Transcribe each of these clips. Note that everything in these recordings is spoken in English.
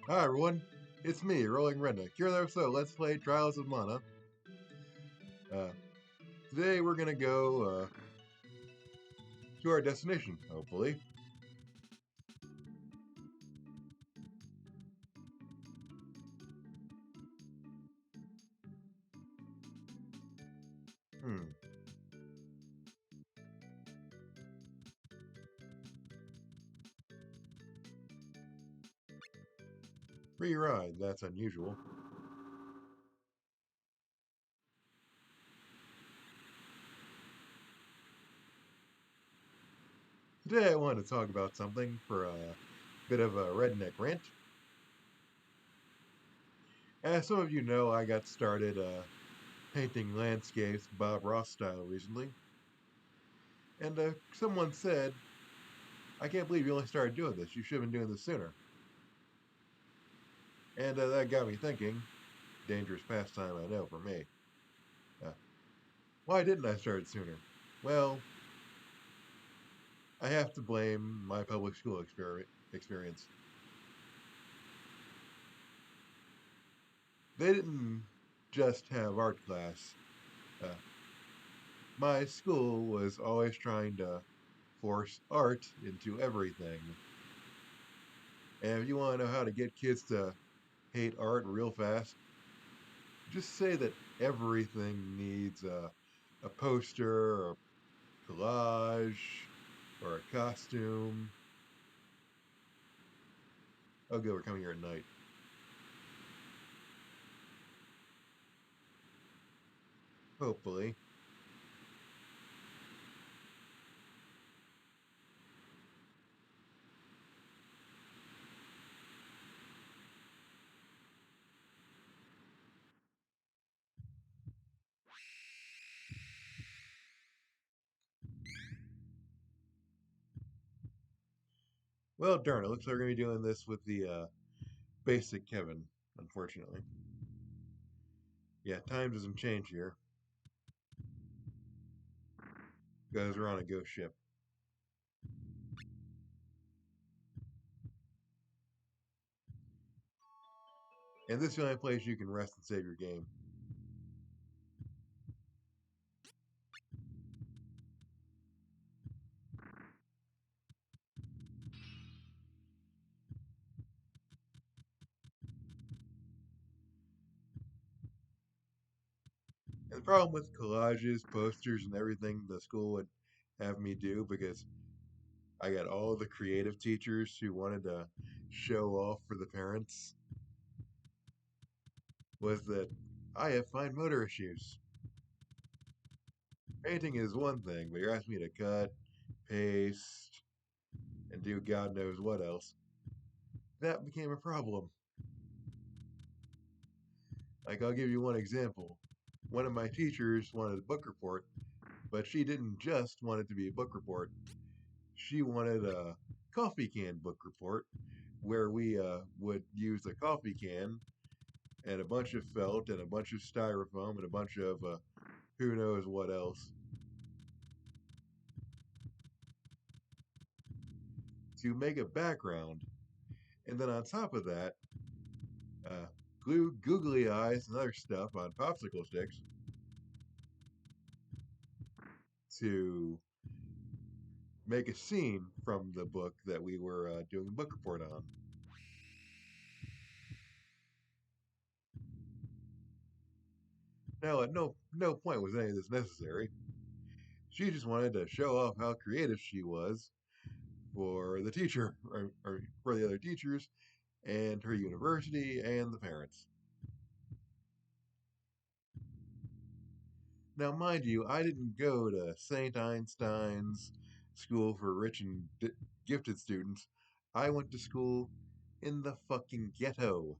Hi everyone, it's me, Rolling Redneck. Here so let's play Trials of Mana. Uh, Today we're gonna go to our destination, hopefully. Hmm. Free ride, that's unusual. Today I want to talk about something for a bit of a redneck rant. As some of you know, I got started painting landscapes Bob Ross style recently. And someone said, I can't believe you only started doing this. You should have been doing this sooner. And that got me thinking, dangerous pastime I know for me. Uh, why didn't I start it sooner? Well, I have to blame my public school experience. They didn't just have art class. Uh, my school was always trying to force art into everything. And if you want to know how to get kids to hate art real fast, just say that everything needs a poster or a collage or a costume. Oh, good, we're coming here at night. Hopefully. Well, darn, it looks like we're going to be doing this with the basic Kevin, unfortunately. Yeah, time doesn't change here because we're on a ghost ship. And this is the only place you can rest and save your game. And the problem with collages, posters, and everything the school would have me do, because I got all the creative teachers who wanted to show off for the parents, was that I have fine motor issues. Painting is one thing, but you're asking me to cut, paste, and do God knows what else. That became a problem. Like, I'll give you one example. One of my teachers wanted a book report, but she didn't just want it to be a book report. She wanted a coffee can book report where we would use a coffee can and a bunch of felt and a bunch of styrofoam and a bunch of who knows what else to make a background. And then on top of that, uh, glue googly eyes and other stuff on popsicle sticks to make a scene from the book that we were doing a book report on. Now, at no point was any of this necessary. She just wanted to show off how creative she was for the teacher, or for the other teachers, and her university, and the parents. Now, mind you, I didn't go to St. Einstein's School for Rich and Gifted Students. I went to school in the fucking ghetto.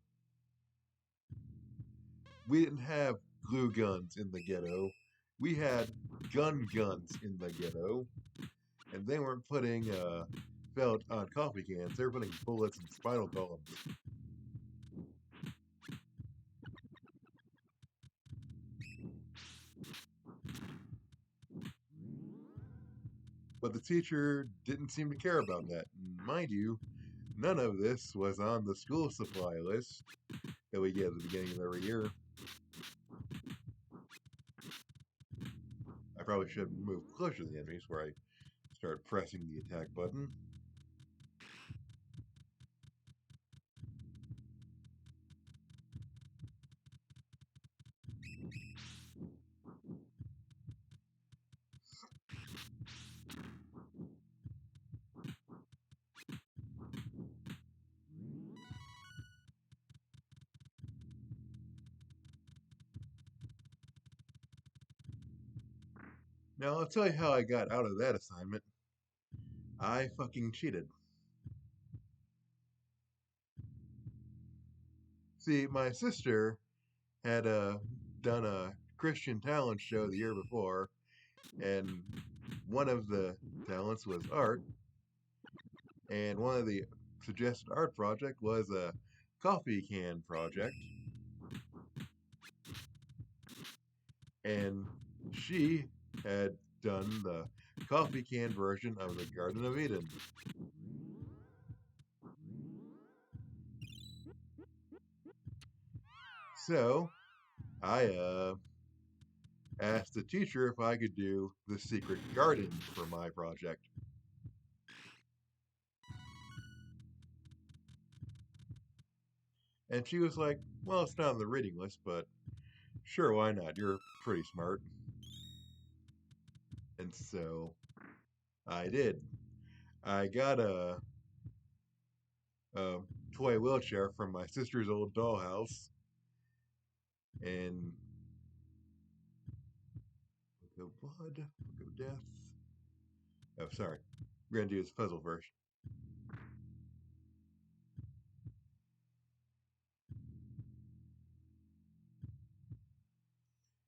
We didn't have glue guns in the ghetto. We had guns in the ghetto. And they weren't putting felt on coffee cans. They were putting bullets in spinal columns. But the teacher didn't seem to care about that. Mind you, none of this was on the school supply list that we get at the beginning of every year. I probably should move closer to the enemies where I start pressing the attack button. Now, I'll tell you how I got out of that assignment. I fucking cheated. See, my sister had done a Christian talent show the year before, and one of the talents was art, and one of the suggested art project was a coffee can project, and she had done the coffee can version of the Garden of Eden. So I asked the teacher if I could do the secret garden for my project. And she was like, well, it's not on the reading list, but sure, why not? You're pretty smart. And so I did. I got a toy wheelchair from my sister's old dollhouse, and book of blood, book of death. Oh, sorry. We're gonna do this puzzle first.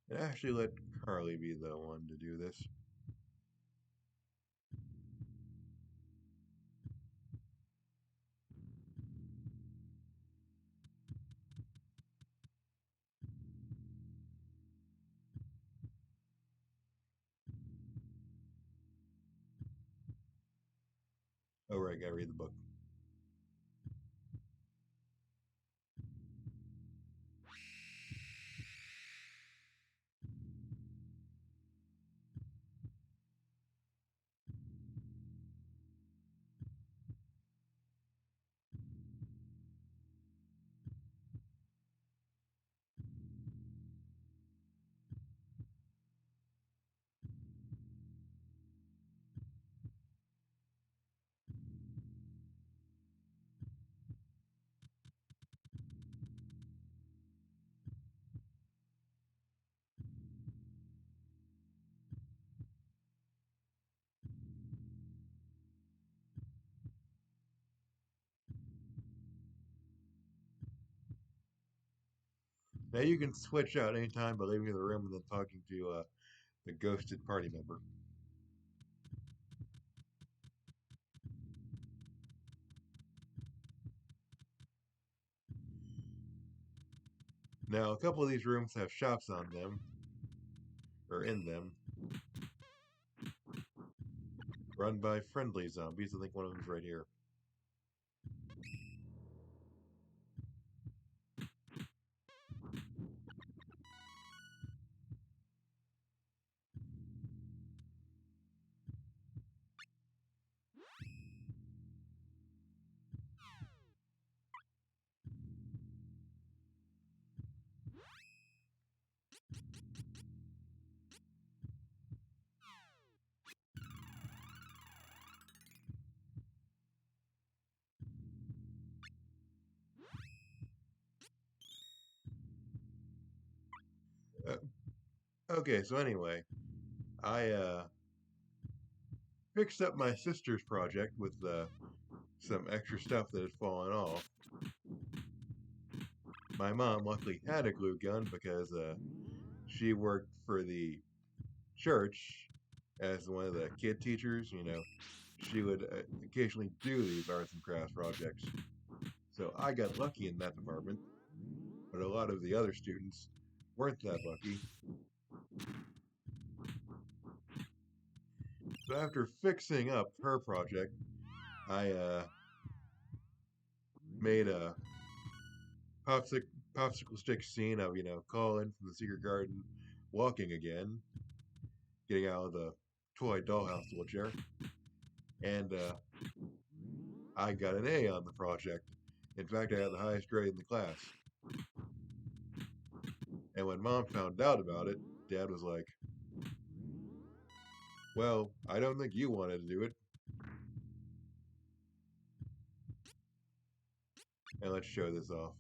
And actually let Carly be the one to do this. Oh, right, I gotta read the book. Now you can switch out anytime by leaving the room and then talking to the ghosted party member. Now, a couple of these rooms have shops on them, or in them, run by friendly zombies. I think one of them's right here. Uh, okay, so anyway, I fixed up my sister's project with some extra stuff that had fallen off. My mom luckily had a glue gun because she worked for the church as one of the kid teachers. She would occasionally do these arts and crafts projects. So I got lucky in that department, but a lot of the other students weren't that lucky. So after fixing up her project, I made a popsicle popsicle stick scene of calling from the secret garden, walking again, getting out of the toy dollhouse wheelchair, and I got an A on the project. In fact, I got the highest grade in the class. And when Mom found out about it, Dad was like, "Well, I don't think you wanted to do it." And let's show this off.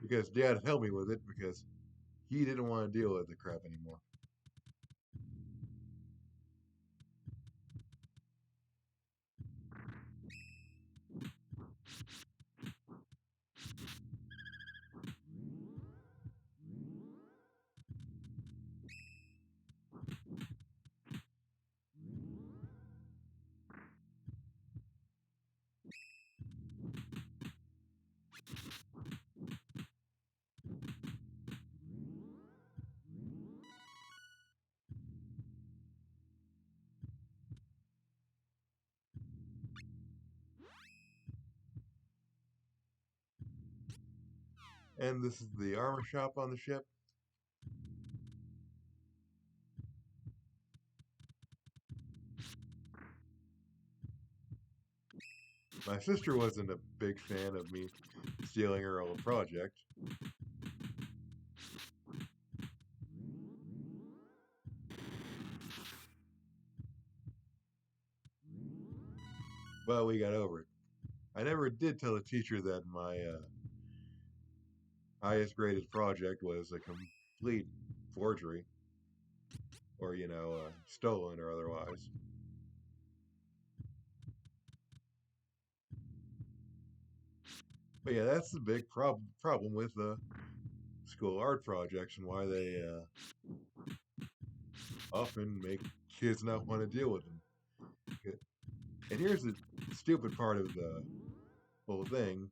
Because Dad helped me with it because he didn't want to deal with the crap anymore. And this is the armor shop on the ship. My sister wasn't a big fan of me stealing her old project. But we got over it. I never did tell the teacher that my highest graded project was a complete forgery or, stolen or otherwise. But yeah, that's the big problem with school art projects and why they often make kids not want to deal with them. And here's the stupid part of the whole thing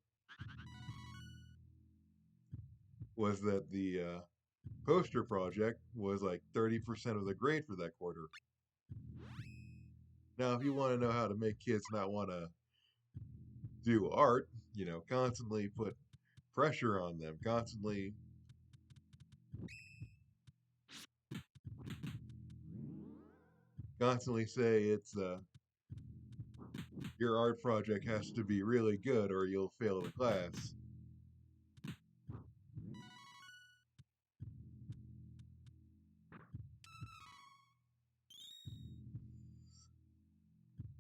was that the poster project was like 30% of the grade for that quarter. Now, if you want to know how to make kids not want to do art, constantly put pressure on them, constantly say it's your art project has to be really good or you'll fail the class.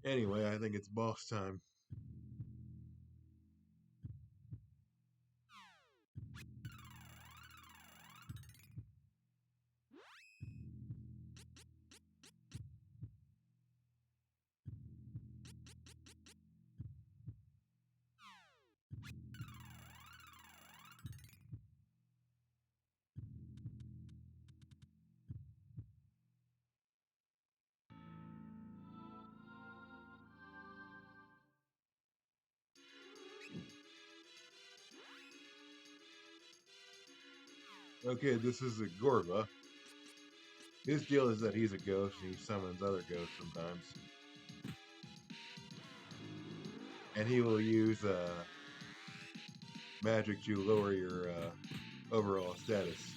Anyway, I think it's boss time. Okay, this is a Gorva. His deal is that he's a ghost and he summons other ghosts sometimes. And he will use magic to lower your overall status.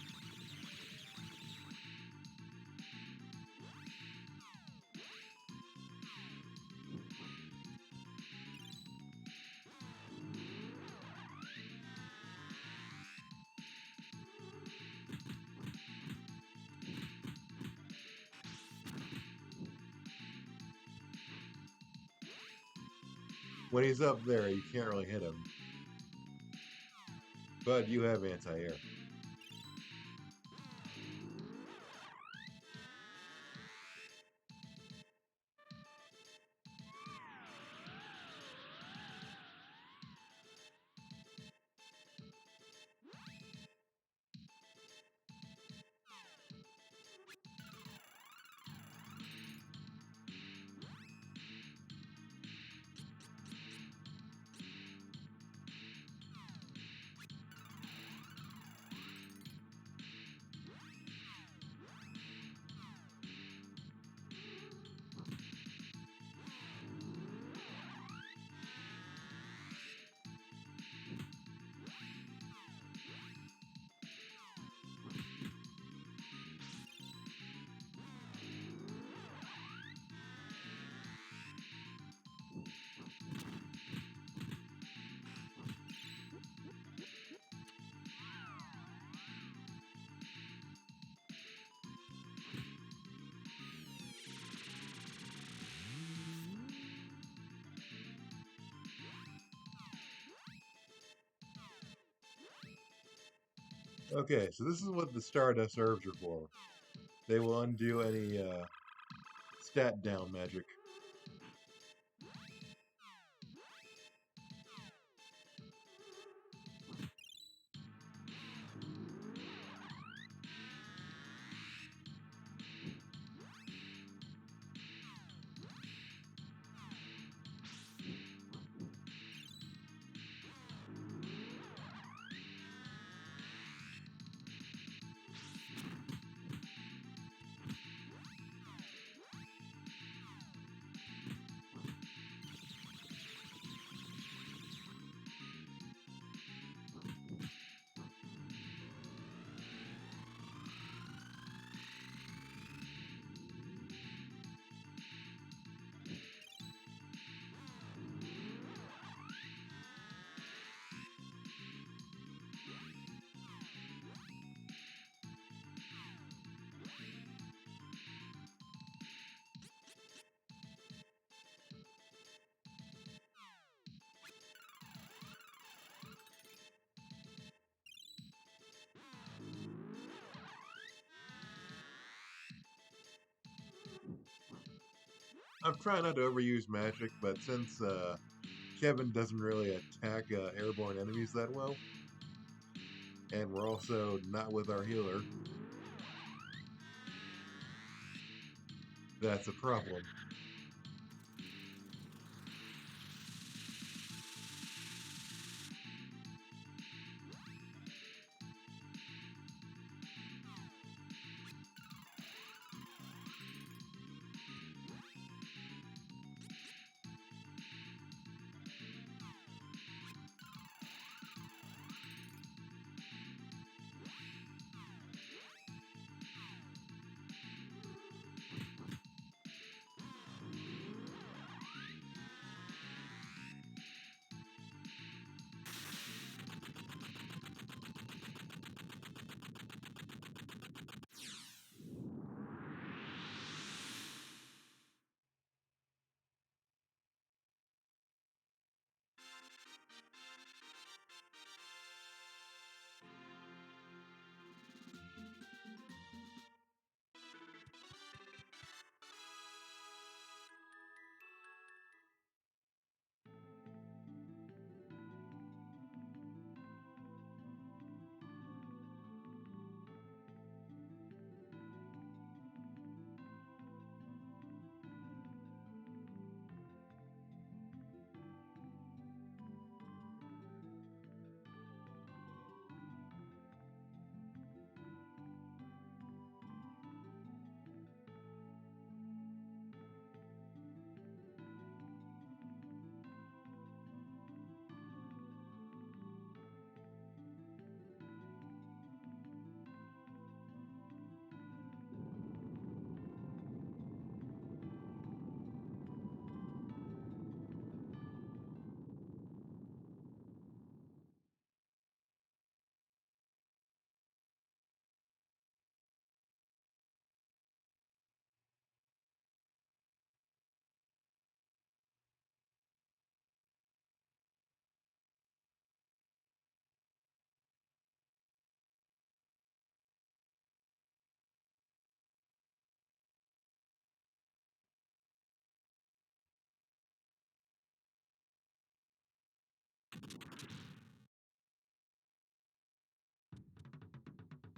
When he's up there, you can't really hit him. But you have anti-air. Okay, so this is what the Stardust herbs are for. They will undo any stat down magic. I'm trying not to overuse magic, but since Kevin doesn't really attack airborne enemies that well, and we're also not with our healer, that's a problem.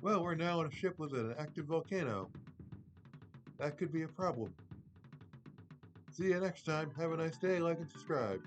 Well, we're now on a ship with an active volcano. That could be a problem. See you next time. Have a nice day, like and subscribe.